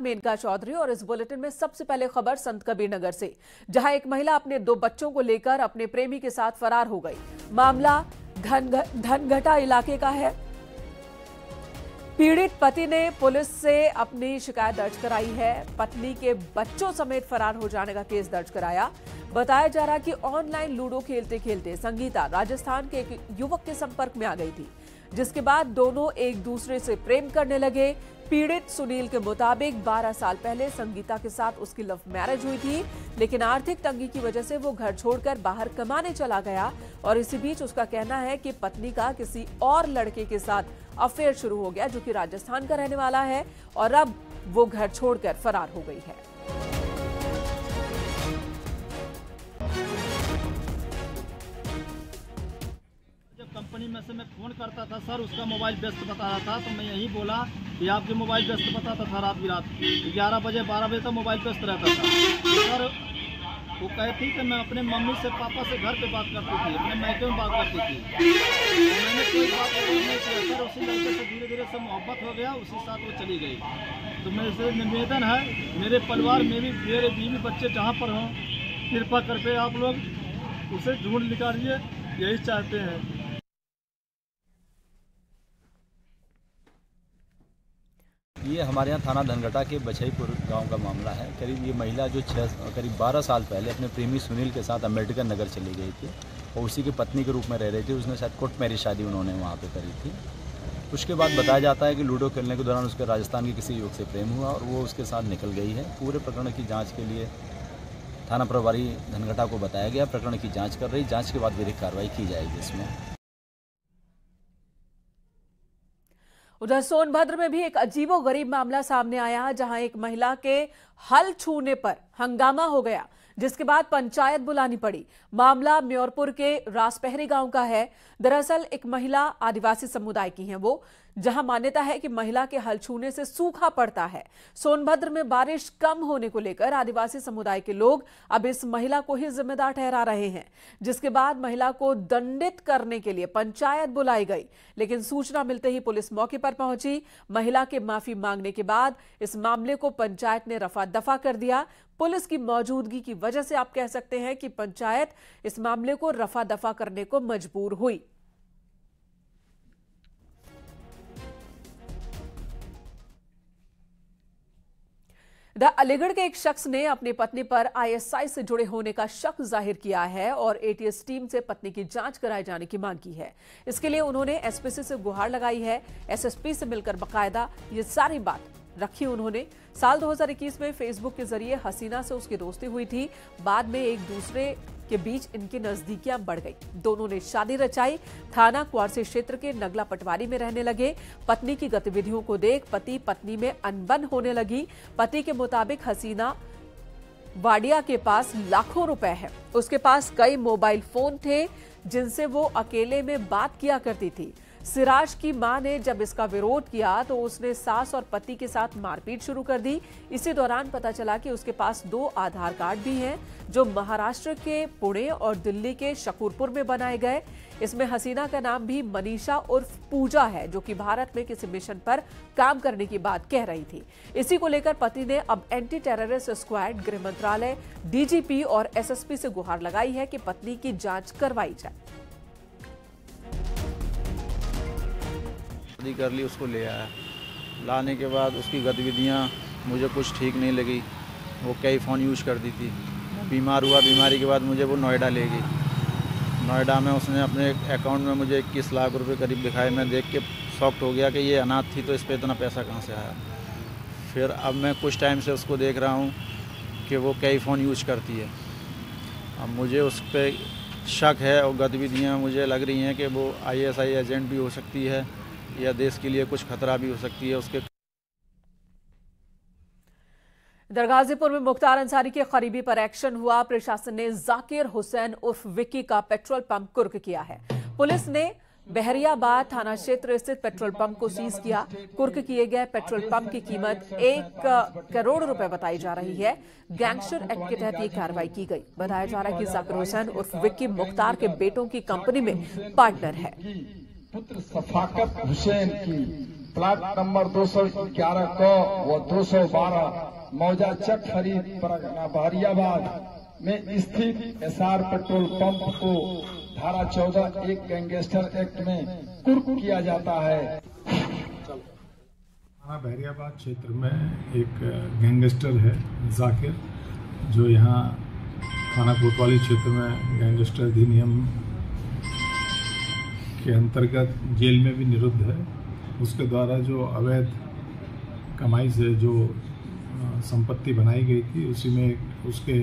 मेनका चौधरी और इस बुलेटिन में सबसे पहले खबर संत कबीर नगर से, जहां एक महिला अपने 2 बच्चों को लेकर अपने प्रेमी के साथ फरार हो गई। मामला धनघटा इलाके का है। पीड़ित पति ने पुलिस से अपनी शिकायत दर्ज कराई है। पत्नी के बच्चों समेत फरार हो जाने का केस दर्ज कराया। बताया जा रहा कि ऑनलाइन लूडो खेलते खेलते संगीता राजस्थान के एक युवक के संपर्क में आ गई थी, जिसके बाद दोनों एक दूसरे से प्रेम करने लगे। पीड़ित सुनील के मुताबिक 12 साल पहले संगीता के साथ उसकी लव मैरिज हुई थी, लेकिन आर्थिक तंगी की वजह से वो घर छोड़कर बाहर कमाने चला गया और इसी बीच उसका कहना है कि पत्नी का किसी और लड़के के साथ अफेयर शुरू हो गया, जो कि राजस्थान का रहने वाला है, और अब वो घर छोड़कर फरार हो गई है। कंपनी में से मैं फ़ोन करता था सर, उसका मोबाइल व्यस्त बता रहा था, तो मैं यही बोला कि आपके मोबाइल व्यस्त बताता था। रात 11 बजे 12 बजे तक मोबाइल व्यस्त रहता था। तो सर वो कहती कि मैं अपने मम्मी से पापा से घर पे बात करती थी, अपने मैके में बात करती थी। तो मैंने कोई बात नहीं किया सर। उसी लड़के से धीरे धीरे सब मोहब्बत हो गया, उसी साथ वो चली गई। तो मेरे से निवेदन है, मेरे परिवार में भी मेरे बीवी बच्चे जहाँ पर हों, कृपा करके आप लोग उसे ढूंढ निकालिए, यही चाहते हैं। ये हमारे यहाँ थाना धनघटा के बछईपुर गांव का मामला है। करीब ये महिला जो करीब 12 साल पहले अपने प्रेमी सुनील के साथ अम्बेडकर नगर चली गई थी और उसी की पत्नी के रूप में रह रही थी। उसने शायद कोर्ट मैरिज शादी उन्होंने वहाँ पे करी थी। उसके बाद बताया जाता है कि लूडो खेलने के दौरान उसके राजस्थान के किसी युवक से प्रेम हुआ और वो उसके साथ निकल गई है। पूरे प्रकरण की जाँच के लिए थाना प्रभारी धनघटा को बताया गया। प्रकरण की जाँच कर रही, जाँच के बाद विधिक कार्रवाई की जाएगी इसमें। उधर सोनभद्र में भी एक अजीबोगरीब मामला सामने आया, जहां एक महिला के हल छूने पर हंगामा हो गया, जिसके बाद पंचायत बुलानी पड़ी। मामला म्योरपुर के रासपहरी गांव का है। दरअसल एक महिला आदिवासी समुदाय की है वो, जहां मान्यता है कि महिला के हल छूने से सूखा पड़ता है। सोनभद्र में बारिश कम होने को लेकर आदिवासी समुदाय के लोग अब इस महिला को ही जिम्मेदार ठहरा रहे हैं, जिसके बाद महिला को दंडित करने के लिए पंचायत बुलाई गई। लेकिन सूचना मिलते ही पुलिस मौके पर पहुंची। महिला के माफी मांगने के बाद इस मामले को पंचायत ने रफा दफा कर दिया। पुलिस की मौजूदगी की वजह से आप कह सकते हैं कि पंचायत इस मामले को रफा दफा करने को मजबूर हुई। अलीगढ़ के एक शख्स ने अपनी पत्नी पर आईएसआई से जुड़े होने का शक जाहिर किया है और एटीएस टीम से पत्नी की जांच कराए जाने की मांग की है। इसके लिए उन्होंने एसपीसी से गुहार लगाई है। एसएसपी से मिलकर बकायदा ये सारी बात रखी उन्होंने। साल 2021 में फेसबुक के जरिए हसीना से उसकी दोस्ती हुई थी। बाद में एक दूसरे के बीच इनकी नजदीकियां बढ़ गई। दोनों ने शादी रचाई। थाना क्वारसी क्षेत्र के नगला पटवारी में रहने लगे। पत्नी की गतिविधियों को देख पति पत्नी में अनबन होने लगी। पति के मुताबिक हसीना वाडिया के पास लाखों रुपए है। उसके पास कई मोबाइल फोन थे जिनसे वो अकेले में बात किया करती थी। सिराज की मां ने जब इसका विरोध किया तो उसने सास और पति के साथ मारपीट शुरू कर दी। इसी दौरान पता चला कि उसके पास 2 आधार कार्ड भी हैं, जो महाराष्ट्र के पुणे और दिल्ली के शकूरपुर में बनाए गए। इसमें हसीना का नाम भी मनीषा उर्फ पूजा है, जो कि भारत में किसी मिशन पर काम करने की बात कह रही थी। इसी को लेकर पति ने अब एंटी टेररिस्ट स्क्वाड, गृह मंत्रालय, डीजीपी और एसएसपी से गुहार लगाई है कि पत्नी की जांच करवाई जाए। शादी कर ली, उसको ले आया। लाने के बाद उसकी गतिविधियाँ मुझे कुछ ठीक नहीं लगी। वो कई फ़ोन यूज़ करती थी। बीमार हुआ, बीमारी के बाद मुझे वो नोएडा ले गई। नोएडा में उसने अपने अकाउंट में मुझे 21 लाख रुपए करीब दिखाए। मैं देख के शॉक्ड हो गया कि ये अनाथ थी तो इस पर इतना पैसा कहाँ से आया। फिर अब मैं कुछ टाइम से उसको देख रहा हूँ कि वो कई फ़ोन यूज़ करती है। अब मुझे उस पर शक है और गतिविधियाँ मुझे लग रही हैं कि वो आईएसआई एजेंट भी हो सकती है या देश के लिए कुछ खतरा भी हो सकती है उसके। गाजीपुर में मुख्तार अंसारी के करीबी पर एक्शन हुआ। प्रशासन ने जाकिर हुसैन उर्फ विक्की का पेट्रोल पंप कुर्क किया है। पुलिस ने बहरियाबाद थाना क्षेत्र स्थित पेट्रोल पंप को सीज किया। कुर्क किए गए पेट्रोल पंप की कीमत 1 करोड़ रुपए बताई जा रही है। गैंगस्टर एक्ट के तहत ये कार्रवाई की गई। बताया जा रहा है कि जाकिर हुसैन उर्फ विक्की मुख्तार के बेटों की कंपनी में पार्टनर है। पुत्र सफाकत हुसैन की प्लाट नंबर 211 क व 212 मौजा चक फरीद परगना बहरियाबाद में स्थित एसआर पेट्रोल पंप को धारा 14 एक गैंगस्टर एक्ट में कुर्क किया जाता है। थाना बहरियाबाद क्षेत्र में एक गैंगस्टर है जाकिर, जो यहाँ थाना कोतवाली क्षेत्र में गैंगस्टर अधिनियम के अंतर्गत जेल में भी निरुद्ध है। उसके द्वारा जो अवैध कमाई से जो संपत्ति बनाई गई थी, उसी में उसके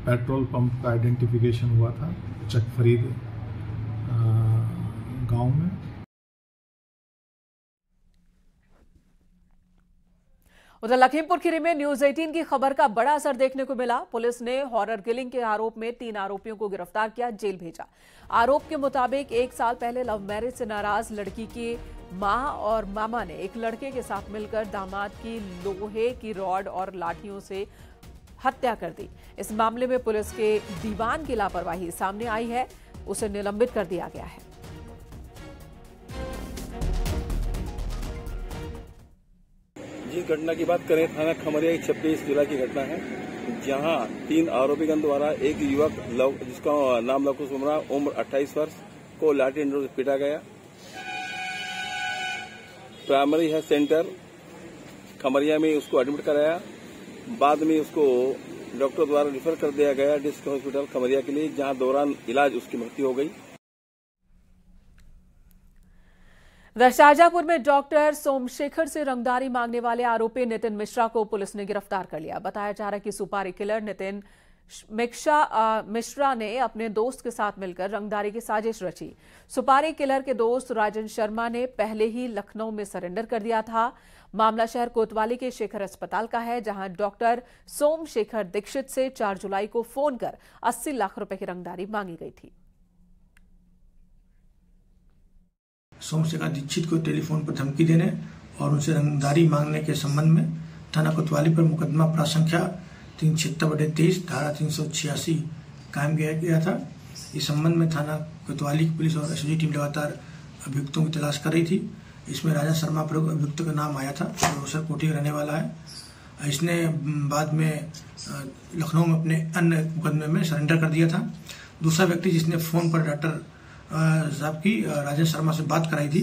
पेट्रोल पंप का आइडेंटिफिकेशन हुआ था चक फरीद गांव में। उधर लखीमपुर खीरी में न्यूज 18 की खबर का बड़ा असर देखने को मिला। पुलिस ने हॉरर किलिंग के आरोप में 3 आरोपियों को गिरफ्तार किया, जेल भेजा। आरोप के मुताबिक 1 साल पहले लव मैरिज से नाराज लड़की की मां और मामा ने एक लड़के के साथ मिलकर दामाद की लोहे की रॉड और लाठियों से हत्या कर दी। इस मामले में पुलिस के दीवान की लापरवाही सामने आई है, उसे निलंबित कर दिया गया है। जिस घटना की बात करें, थाना खमरिया की 26 जुलाई की घटना है, जहां 3 आरोपीगण द्वारा एक युवक जिसका नाम लवकुश उमरा उम्र 28 वर्ष को लाठी डंडों से पीटा गया। प्राइमरी हेल्थ सेंटर खमरिया में उसको एडमिट कराया, बाद में उसको डॉक्टर द्वारा रिफर कर दिया गया डिस्ट्रिक्ट हॉस्पिटल खमरिया के लिए, जहां दौरान इलाज उसकी मृत्यु हो गई। शाहजहांपुर में डॉक्टर सोमशेखर से रंगदारी मांगने वाले आरोपी नितिन मिश्रा को पुलिस ने गिरफ्तार कर लिया। बताया जा रहा है कि सुपारी किलर नितिन मिश्रा ने अपने दोस्त के साथ मिलकर रंगदारी की साजिश रची। सुपारी किलर के दोस्त राजन शर्मा ने पहले ही लखनऊ में सरेंडर कर दिया था। मामला शहर कोतवाली के शेखर अस्पताल का है, जहां डॉक्टर सोमशेखर दीक्षित से 4 जुलाई को फोन कर 80 लाख रुपए की रंगदारी मांगी गई थी। सोमशेखर दीक्षित को टेलीफोन पर धमकी देने और उनसे रंगदारी मांगने के संबंध में थाना कोतवाली पर मुकदमा प्राप्त संख्या 376/23 धारा 386 कायम किया गया था। इस संबंध में थाना कोतवाली की पुलिस और एसओजी टीम लगातार अभियुक्तों की तलाश कर रही थी। इसमें राजा शर्मा प्रमुख अभियुक्त का नाम आया था, जो रोसर कोठी रहने वाला है। इसने बाद में लखनऊ में अपने अन्य मुकदमे में सरेंडर कर दिया था। दूसरा व्यक्ति जिसने फोन पर डॉक्टर साहब की राजेश शर्मा से बात कराई थी,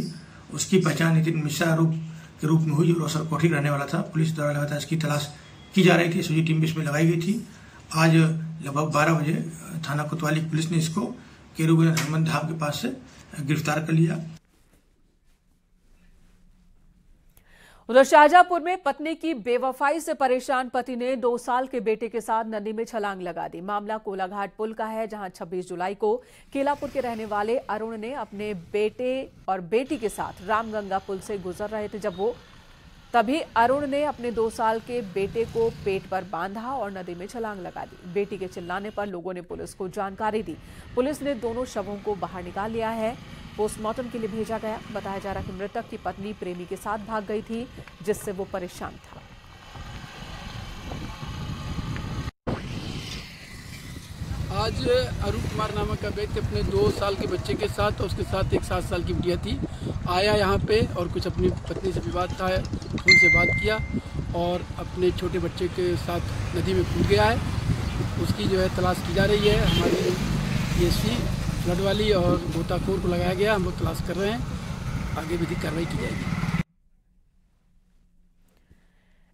उसकी पहचान नितिन मिश्रा के रूप में हुई, जो रोसर कोठी रहने वाला था। पुलिस द्वारा लगातार इसकी तलाश की जा रही थी, एसओजी टीम भी इसमें लगाई गई थी। आज लगभग 12 बजे थाना कोतवाली पुलिस ने इसको केरूगंज हनुमान धाम के पास से गिरफ्तार कर लिया। उधर शाहजहांपुर में पत्नी की बेवफाई से परेशान पति ने 2 साल के बेटे के साथ नदी में छलांग लगा दी। मामला कोलाघाट पुल का है, जहां 26 जुलाई को केलापुर के रहने वाले अरुण ने अपने बेटे और बेटी के साथ रामगंगा पुल से गुजर रहे थे। तभी अरुण ने अपने 2 साल के बेटे को पेट पर बांधा और नदी में छलांग लगा दी। बेटी के चिल्लाने पर लोगों ने पुलिस को जानकारी दी। पुलिस ने दोनों शवों को बाहर निकाल लिया है, पोस्टमार्टम के लिए भेजा गया। बताया जा रहा है कि मृतक की पत्नी प्रेमी के साथ भाग गई थी, जिससे वो परेशान था। आज अरुण कुमार नामक का व्यक्ति अपने 2 साल के बच्चे के साथ और उसके साथ एक 7 साल की बिटिया थी, आया यहाँ पे और कुछ अपनी पत्नी से विवाद था, उनसे बात किया और अपने छोटे बच्चे के साथ नदी में कूद गया है। उसकी जो है तलाश की जा रही है। हमारी पीएससी फ्लड वाली और गोताखोर को लगाया गया, हम लोग तलाश कर रहे हैं, आगे विधिक कार्रवाई की जाएगी।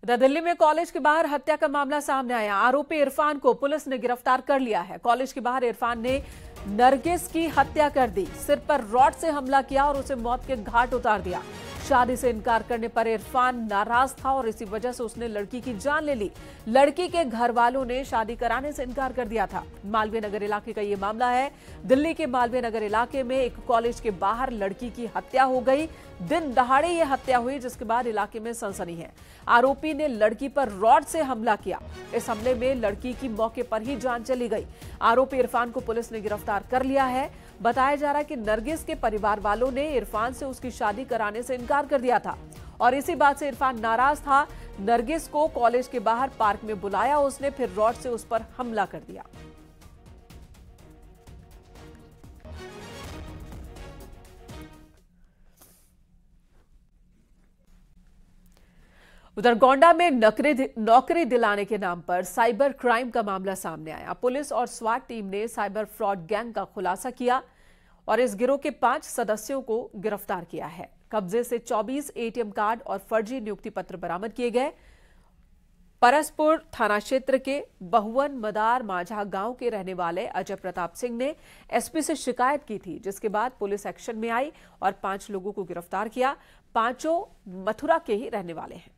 दिल्ली में कॉलेज के बाहर हत्या का मामला सामने आया। आरोपी इरफान को पुलिस ने गिरफ्तार कर लिया है। कॉलेज के बाहर इरफान ने नरगिस की हत्या कर दी, सिर पर रॉड से हमला किया और उसे मौत के घाट उतार दिया। शादी से इनकार करने पर इरफान नाराज था और इसी वजह से उसने लड़की की जान ले ली। लड़की के घर वालों ने शादी कराने से इनकार कर दिया था। मालवीय नगर इलाके का ये मामला है। दिल्ली के मालवीय नगर इलाके में एक कॉलेज के बाहर लड़की की हत्या हो गई। दिन दहाड़े ये हत्या हुई, जिसके बाद इलाके में सनसनी है। आरोपी ने लड़की पर रॉड से हमला किया। इस हमले में लड़की की मौके पर ही जान चली गई। आरोपी इरफान को पुलिस ने गिरफ्तार कर लिया है। बताया जा रहा है कि नरगिस के परिवार वालों ने इरफान से उसकी शादी कराने से इनकार कर दिया था और इसी बात से इरफान नाराज था। नरगिस को कॉलेज के बाहर पार्क में बुलाया उसने, फिर रॉड से उस पर हमला कर दिया। उधर गोंडा में नौकरी दिलाने के नाम पर साइबर क्राइम का मामला सामने आया। पुलिस और स्वाट टीम ने साइबर फ्रॉड गैंग का खुलासा किया और इस गिरोह के 5 सदस्यों को गिरफ्तार किया है। कब्जे से 24 एटीएम कार्ड और फर्जी नियुक्ति पत्र बरामद किए गए। परसपुर थाना क्षेत्र के बहुवन मदार माझा गांव के रहने वाले अजय प्रताप सिंह ने एसपी से शिकायत की थी, जिसके बाद पुलिस एक्शन में आई और 5 लोगों को गिरफ्तार किया। 5 मथुरा के ही रहने वाले हैं।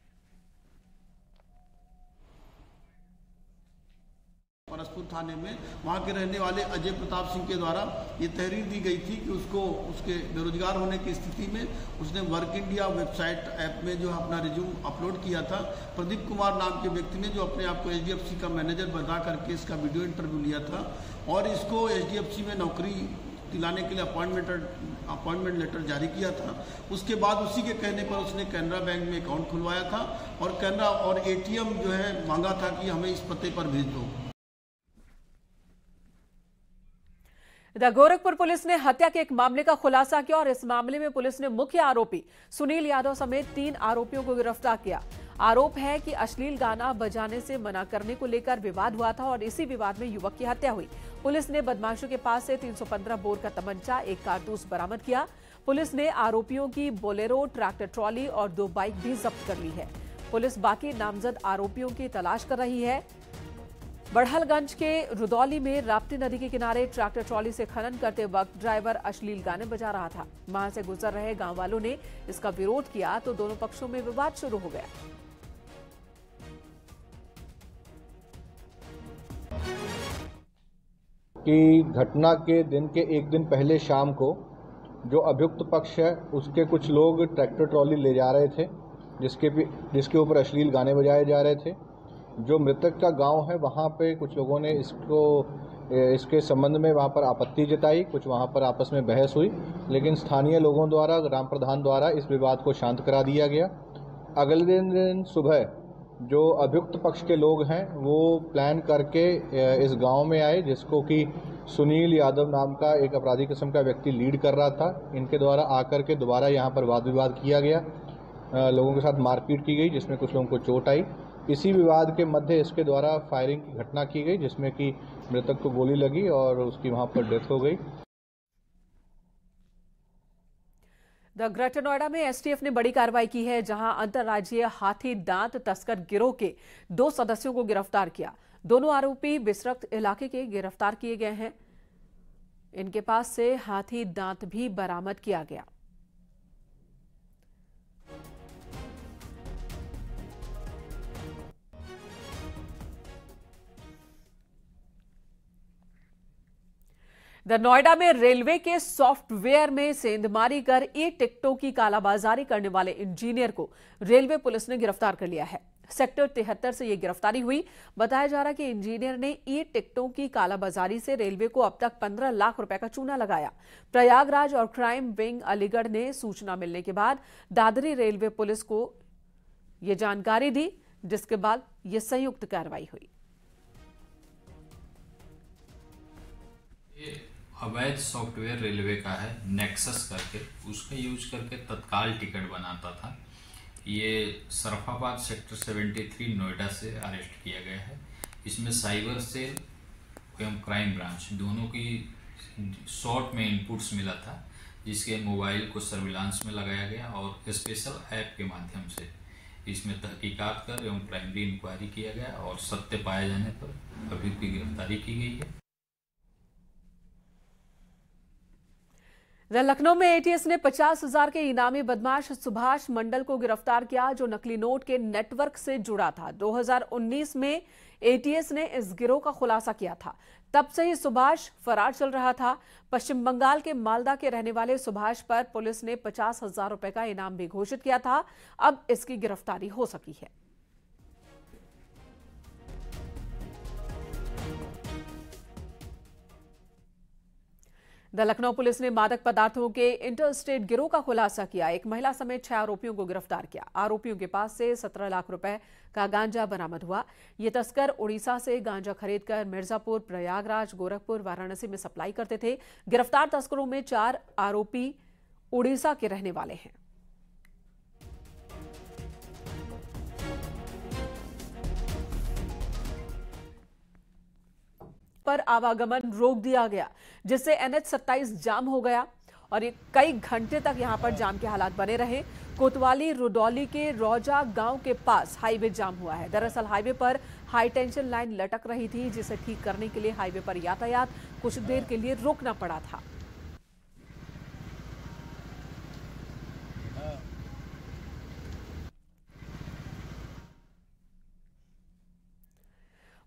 परसपुर थाने में वहां के रहने वाले अजय प्रताप सिंह के द्वारा ये तहरीर दी गई थी कि उसको उसके बेरोजगार होने की स्थिति में उसने वर्क इंडिया वेबसाइट ऐप में जो अपना रिज्यूम अपलोड किया था। प्रदीप कुमार नाम के व्यक्ति ने जो अपने आप को एचडीएफसी का मैनेजर बता करके इसका वीडियो इंटरव्यू लिया था और इसको एचडीएफसी में नौकरी दिलाने के लिए अपॉइंटमेंट लेटर जारी किया था। उसके बाद उसी के कहने पर उसने कैनरा बैंक में अकाउंट खुलवाया था और कैनरा और एटीएम जो है मांगा था कि हमें इस पते पर भेज दो। इधर गोरखपुर पुलिस ने हत्या के एक मामले का खुलासा किया और इस मामले में पुलिस ने मुख्य आरोपी सुनील यादव समेत 3 आरोपियों को गिरफ्तार किया। आरोप है कि अश्लील गाना बजाने से मना करने को लेकर विवाद हुआ था और इसी विवाद में युवक की हत्या हुई। पुलिस ने बदमाशों के पास से 315 बोर का तमंचा, 1 कारतूस बरामद किया। पुलिस ने आरोपियों की बोलेरो, ट्रैक्टर ट्रॉली और 2 बाइक भी जब्त कर ली है। पुलिस बाकी नामजद आरोपियों की तलाश कर रही है। बड़हलगंज के रुदौली में राप्ती नदी के किनारे ट्रैक्टर ट्रॉली से खनन करते वक्त ड्राइवर अश्लील गाने बजा रहा था। वहां से गुजर रहे गांव वालों ने इसका विरोध किया तो दोनों पक्षों में विवाद शुरू हो गया। कि घटना के दिन के 1 दिन पहले शाम को जो अभियुक्त पक्ष है उसके कुछ लोग ट्रैक्टर ट्रॉली ले जा रहे थे जिसके ऊपर अश्लील गाने बजाए जा रहे थे। जो मृतक का गांव है वहां पे कुछ लोगों ने इसके संबंध में वहां पर आपत्ति जताई, कुछ वहां पर आपस में बहस हुई, लेकिन स्थानीय लोगों द्वारा, ग्राम प्रधान द्वारा इस विवाद को शांत करा दिया गया। अगले दिन सुबह जो अभियुक्त पक्ष के लोग हैं वो प्लान करके इस गांव में आए, जिसको कि सुनील यादव नाम का एक अपराधी किस्म का व्यक्ति लीड कर रहा था। इनके द्वारा आकर के दोबारा यहाँ पर वाद विवाद किया गया, लोगों के साथ मारपीट की गई जिसमें कुछ लोगों को चोट आई। इसी विवाद के मध्य इसके द्वारा फायरिंग की घटना की गई जिसमें कि मृतक को गोली लगी और उसकी वहां पर डेथ हो गई। ग्रेटर नोएडा में एसटीएफ ने बड़ी कार्रवाई की है, जहां अंतर्राज्यीय हाथी दांत तस्कर गिरोह के 2 सदस्यों को गिरफ्तार किया। दोनों आरोपी बिसरख्त इलाके के गिरफ्तार किए गए हैं। इनके पास से हाथी दांत भी बरामद किया गया। नोएडा में रेलवे के सॉफ्टवेयर में सेंधमारी कर टिकटों की कालाबाजारी करने वाले इंजीनियर को रेलवे पुलिस ने गिरफ्तार कर लिया है। सेक्टर 73 से यह गिरफ्तारी हुई। बताया जा रहा है कि इंजीनियर ने टिकटों की कालाबाजारी से रेलवे को अब तक 15 लाख रुपए का चूना लगाया। प्रयागराज और क्राइम विंग अलीगढ़ ने सूचना मिलने के बाद दादरी रेलवे पुलिस को यह जानकारी दी, जिसके बाद यह संयुक्त कार्रवाई हुई। अवैध सॉफ्टवेयर रेलवे का है, नेक्सस करके, उसका यूज करके तत्काल टिकट बनाता था। ये सरफाबाद सेक्टर 73 नोएडा से अरेस्ट किया गया है। इसमें साइबर सेल एवं क्राइम ब्रांच दोनों की शॉर्ट में इनपुट्स मिला था, जिसके मोबाइल को सर्विलांस में लगाया गया और स्पेशल ऐप के माध्यम से इसमें तहकीकात कर एवं प्राइमरी इंक्वायरी किया गया और सत्य पाए जाने पर अभियुक्त की गिरफ्तारी की गई है। लखनऊ में एटीएस ने 50,000 के इनामी बदमाश सुभाष मंडल को गिरफ्तार किया, जो नकली नोट के नेटवर्क से जुड़ा था। 2019 में एटीएस ने इस गिरोह का खुलासा किया था। तब से ही सुभाष फरार चल रहा था। पश्चिम बंगाल के मालदा के रहने वाले सुभाष पर पुलिस ने 50,000 रुपए का इनाम भी घोषित किया था। अब इसकी गिरफ्तारी हो सकी है। लखनऊ पुलिस ने मादक पदार्थों के इंटरस्टेट गिरोह का खुलासा किया। एक महिला समेत 6 आरोपियों को गिरफ्तार किया। आरोपियों के पास से 17 लाख रुपए का गांजा बरामद हुआ। ये तस्कर उड़ीसा से गांजा खरीदकर मिर्जापुर, प्रयागराज, गोरखपुर, वाराणसी में सप्लाई करते थे। गिरफ्तार तस्करों में 4 आरोपी उड़ीसा के रहने वाले हैं। पर आवागमन रोक दिया गया, जिससे NH 27 जाम हो गया और ये कई घंटे तक यहां पर जाम के हालात बने रहे। कोतवाली रुदौली के रौजा गांव के पास हाईवे जाम हुआ है। दरअसल हाईवे पर हाई टेंशन लाइन लटक रही थी, जिसे ठीक करने के लिए हाईवे पर यातायात कुछ देर के लिए रोकना पड़ा था।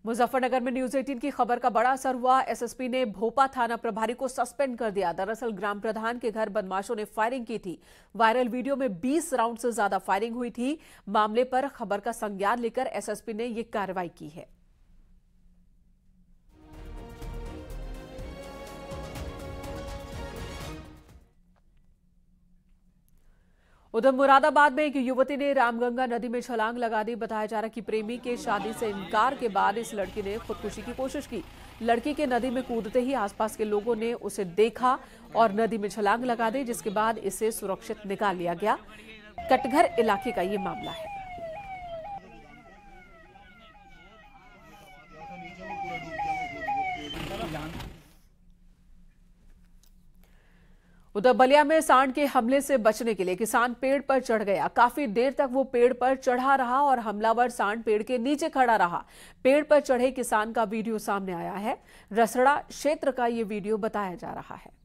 मुजफ्फरनगर में न्यूज 18 की खबर का बड़ा असर हुआ। एसएसपी ने भोपा थाना प्रभारी को सस्पेंड कर दिया। दरअसल ग्राम प्रधान के घर बदमाशों ने फायरिंग की थी। वायरल वीडियो में 20 राउंड से ज्यादा फायरिंग हुई थी। मामले पर खबर का संज्ञान लेकर एसएसपी ने यह कार्रवाई की है। उधर मुरादाबाद में एक युवती ने रामगंगा नदी में छलांग लगा दी। बताया जा रहा है कि प्रेमी के शादी से इनकार के बाद इस लड़की ने खुदकुशी की कोशिश की। लड़की के नदी में कूदते ही आसपास के लोगों ने उसे देखा और नदी में छलांग लगा दी, जिसके बाद इसे सुरक्षित निकाल लिया गया। कटघर इलाके का ये मामला है। उधर बलिया में सांड के हमले से बचने के लिए किसान पेड़ पर चढ़ गया। काफी देर तक वो पेड़ पर चढ़ा रहा और हमलावर सांड पेड़ के नीचे खड़ा रहा। पेड़ पर चढ़े किसान का वीडियो सामने आया है। रसड़ा क्षेत्र का ये वीडियो बताया जा रहा है।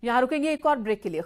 यहां रुकेंगे एक और ब्रेक के लिए।